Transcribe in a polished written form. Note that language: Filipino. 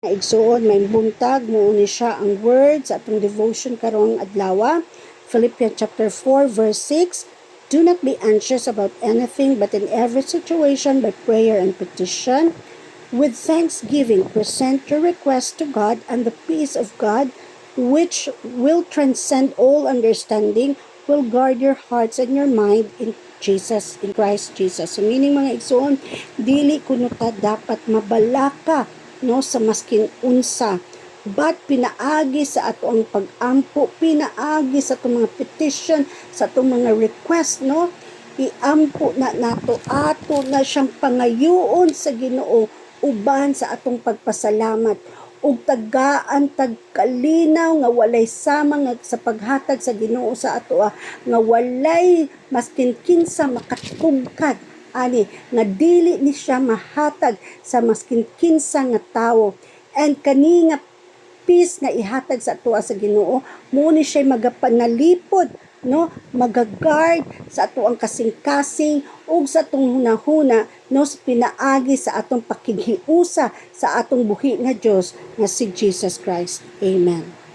Igsuon may buntag mo ni siya ang word sa atong devotion karong adlaw. Philippians chapter 4 verse 6. Do not be anxious about anything, but in every situation by prayer and petition with thanksgiving present your request to God, and the peace of God, which will transcend all understanding, will guard your hearts and your mind in Christ Jesus. So meaning mga igsoon, dili kuno ta dapat mabalaka no sa maskin unsa, but pinaagi sa ato ang pag-ampo, pinaagi sa atong mga petition, sa atong mga request, no, iampo na nato, ato na siyang pangayuon sa Ginoo uban sa atong pagpasalamat ug tagaan tagkalinaw nga walay sama nga sa paghatag sa Ginoo sa ato, nga walay maskin kinsa makatugkad ani nga dili ni siya mahatag sa maskin kinsa nga tawo. And kani nga peace nga ihatag sa ato sa Ginoo, mo ni siya magapanalipod, no, magagard sa ato ang kasing-kasing ug sa atong hunahuna, no, pinaagi sa atong pakighiusa sa atong buhi nga Dios nga si Jesus Christ. Amen.